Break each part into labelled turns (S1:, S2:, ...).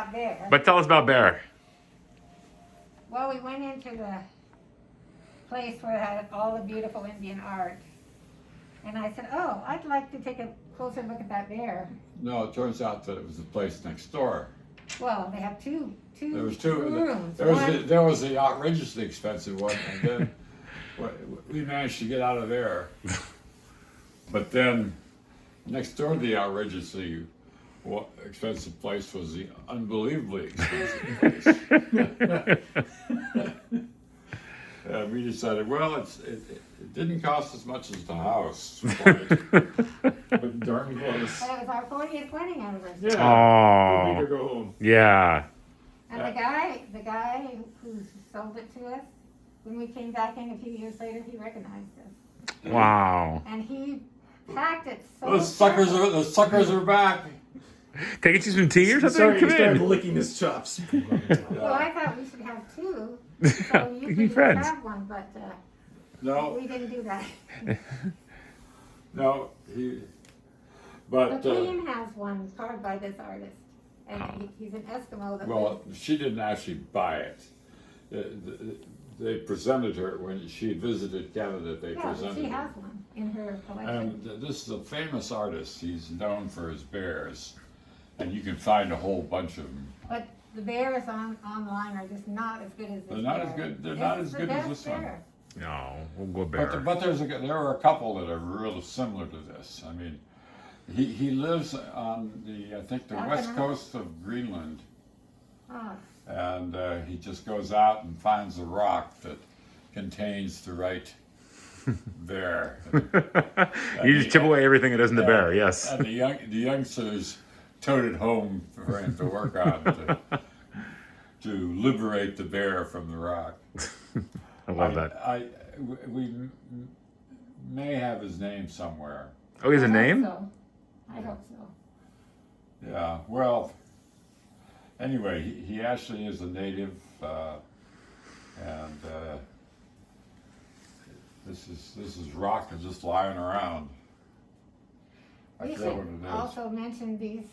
S1: about Bear.
S2: But tell us about Bear.
S1: Well, we went into the place where it had all the beautiful Indian art. And I said, oh, I'd like to take a closer look at that bear.
S3: No, it turns out that it was the place next door.
S1: Well, they have two
S3: There was two
S1: rooms.
S3: There was the outrageously expensive one, and then we managed to get out of there. But then next door to the outrageously expensive place was the unbelievably expensive place. And we decided, well, it didn't cost as much as the house.
S4: But darn close.
S1: But it was our 40th wedding anniversary.
S4: Yeah.
S2: Oh.
S4: We could go home.
S2: Yeah.
S1: And the guy who sold it to us, when we came back in a few years later, he recognized us.
S2: Wow.
S1: And he packed it so
S3: Those suckers are back.
S2: Can I get you some tea or something?
S4: Sorry, he
S2: Come
S4: started
S2: in.
S4: licking his chops.
S1: Well, I thought we should have two. So you
S2: You be
S1: could
S2: friends.
S1: have one, but
S3: No,
S1: we didn't do that.
S3: no,
S1: The
S3: but
S1: Queen has one carved by this artist. And he's an Eskimo that
S3: well, she didn't actually buy it. They presented her when she visited Canada. They
S1: yeah, but
S3: presented
S1: she
S3: her.
S1: has one in her collection.
S3: And this is a famous artist. He's known for his bears, and you can find a whole bunch of them.
S1: But the bears online are just not as good as this
S3: They're not
S1: bear.
S3: as good. They're
S1: This
S3: not
S1: is
S3: as
S1: the
S3: good as
S1: best
S3: this one.
S1: bear.
S2: No, we'll go Bear.
S3: But there are a couple that are really similar to this. I mean, he lives on the I think the west coast of Greenland,
S1: Oh,
S3: and he just goes out and finds a rock that contains the right bear.
S2: You just chip away everything that isn't the bear, yes.
S3: And the youngsters towed it home for him to work on to liberate the bear from the rock.
S2: I love that.
S3: We may have his name somewhere.
S2: Oh, he has a
S1: I hope
S2: name?
S1: so. I hope so.
S3: Yeah, well, anyway, he actually is a native, and this is rock that's just lying around. I
S1: We
S3: forget
S1: should
S3: what it is.
S1: also mention these,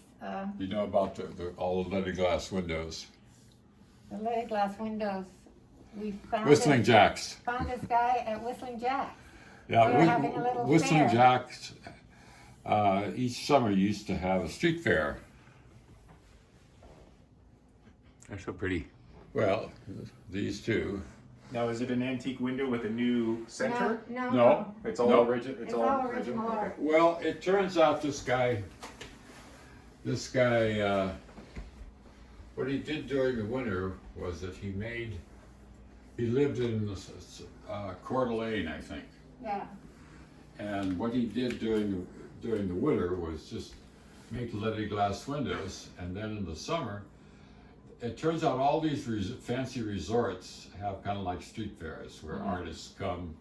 S3: You know about all the leaded glass windows.
S1: the leaded glass windows. We found
S3: Whistling Jacks.
S1: found this guy at Whistling Jack.
S3: Yeah,
S1: They were having a little
S3: Whistling
S1: fair.
S3: Jacks. Each summer used to have a street fair.
S2: They're so pretty.
S3: Well, these two.
S4: Now, is it an antique window with a new center?
S1: No.
S3: No.
S4: It's all
S3: No.
S4: original.
S1: It's all original
S4: Okay.
S1: art.
S3: Well, it turns out this guy, what he did during the winter was that he lived in Coeur d'Alene, I think.
S1: Yeah.
S3: And what he did during the winter was just make leaded glass windows, and then in the summer, it turns out all these fancy resorts have kind of like street fairs where artists come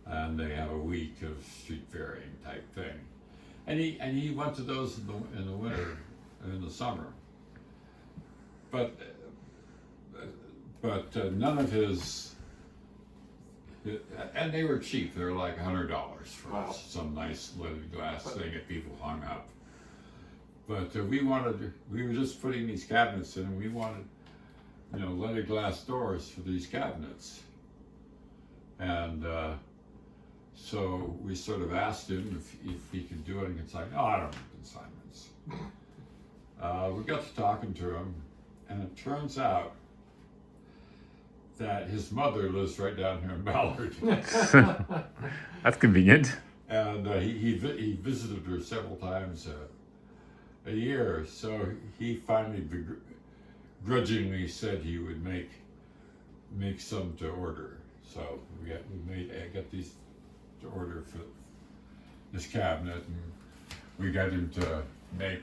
S3: and they have a week of street fairing type thing. And he went to those in the winter and in the summer. But none of his, and they were cheap. They were like $100 for
S4: Wow.
S3: some nice leaded glass thing that people hung up. But we were just putting these cabinets in, and we wanted, leaded glass doors for these cabinets. And so we sort of asked him if he could do it and consign. No, I don't do consignments. We got to talking to him, and it turns out that his mother lives right down here in Ballard.
S2: That's convenient.
S3: And he visited her several times a year, so he finally begrudgingly said he would make some to order. So I got these to order for this cabinet, and we got him to make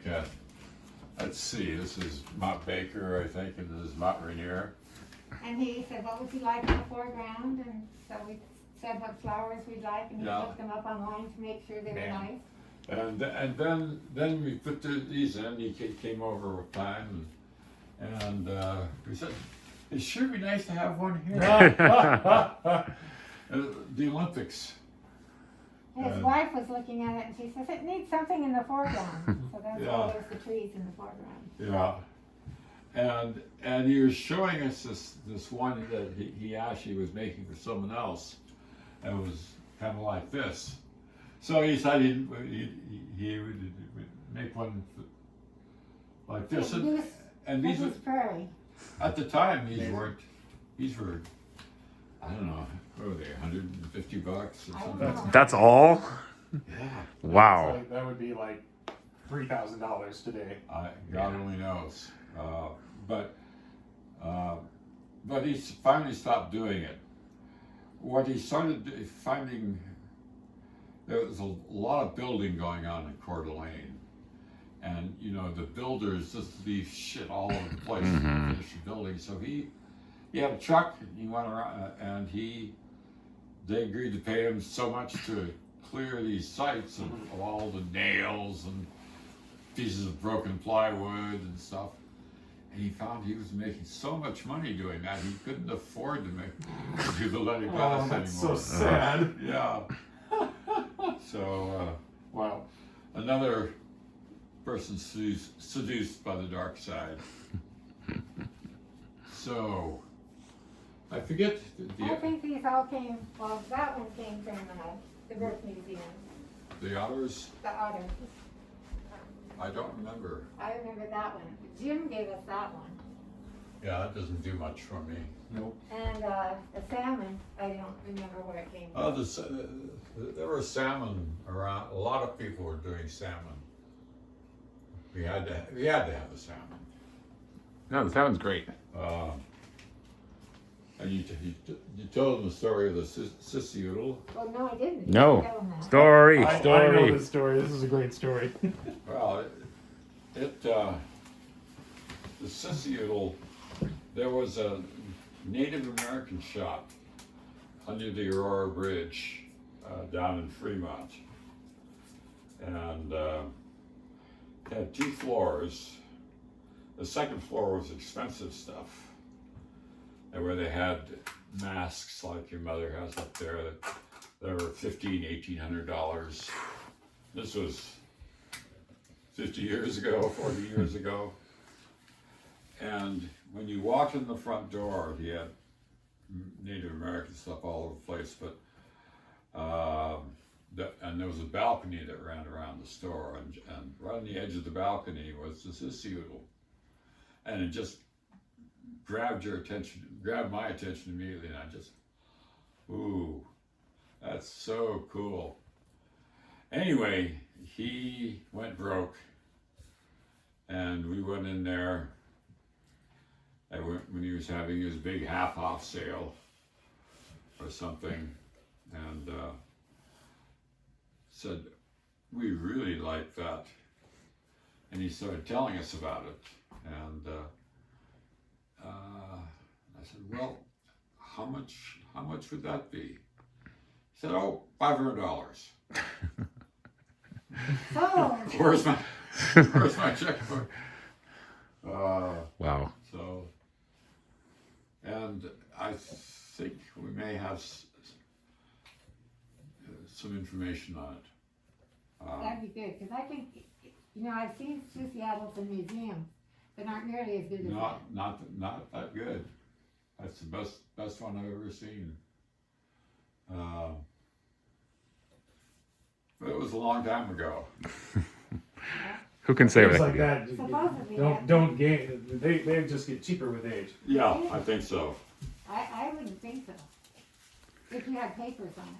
S3: let's see, this is Mott Baker, I think, and this is Mott Rainier.
S1: And he said, what would you like in the foreground? And so we said what flowers we'd like, and he
S3: Yeah.
S1: looked them up online to make sure they were
S4: Man.
S1: nice.
S3: And then we put these in. He came over with time, and we said, "It sure be nice to have one here." The Olympics.
S1: His wife was looking at it, and she says, it needs something in the foreground. So that's
S3: Yeah.
S1: why there's the trees in the foreground.
S3: Yeah. and he was showing us this one that he actually was making for someone else. And it was kind of like this. So he said he would make one like this. And these were,
S1: Prairie.
S3: at the time, these were, I don't know, what were they, $150 or something?
S2: That's all?
S3: Yeah.
S2: Wow.
S4: So that would be like $3,000 today.
S3: God only knows. But he finally stopped doing it. What he started finding, there was a lot of building going on in Coeur d'Alene. And, you know, the builders just leave shit all over the place to finish the building. So he had a truck, and he went around, and they agreed to pay him so much to clear these sites of all the nails and pieces of broken plywood and stuff. And he found he was making so much money doing that, he couldn't afford to do the letting glass anymore.
S4: That's so sad.
S3: Yeah. So,
S4: Wow.
S3: another person seduced by the dark side. So, I forget
S1: I think these all came, well, that one came from the Birth Museum,
S3: the others.
S1: the otter.
S3: I don't remember.
S1: I remember that one. Jim gave us that one.
S3: Yeah, that doesn't do much for me.
S4: Nope.
S1: And the salmon, I don't remember where it came from.
S3: Oh, there were salmon around. A lot of people were doing salmon. We had to have the salmon.
S2: No, the salmon's great.
S3: And you told them the story of the sissioodle.
S1: Well, no, I didn't.
S2: No.
S1: Tell him that.
S2: Story,
S4: I know
S2: story.
S4: this story. This is a great story.
S3: Well, the sissioodle, there was a Native American shop under the Aurora Bridge down in Fremont. And it had 2 floors. The second floor was expensive stuff. And where they had masks like your mother has up there that were $1,500, $1,800. This was 50 years ago, 40 years ago. And when you walked in the front door, he had Native American stuff all over the place, but and there was a balcony that ran around the store, and right on the edge of the balcony was the sissioodle. And it just grabbed my attention immediately, and I just, ooh, that's so cool. Anyway, he went broke, and we went in there when he was having his big half-off sale or something, and said, we really like that. And he started telling us about it, and I said, well, how much would that be? He said, oh, $500.
S1: So,
S3: Where's my checkbook?
S2: Wow.
S3: So, and I think we may have some information on it.
S1: that'd be good, because I think, you know, I've seen sissioodles in museums, but not nearly as good as that.
S3: Not that good. That's the best one I've ever seen. But it was a long time ago.
S2: Who can say
S4: Things
S2: what?
S4: like that.
S1: Supposedly,
S4: Don't gain. They just get cheaper with age.
S3: Yeah, I think so.
S1: I wouldn't think so, if you had papers on it.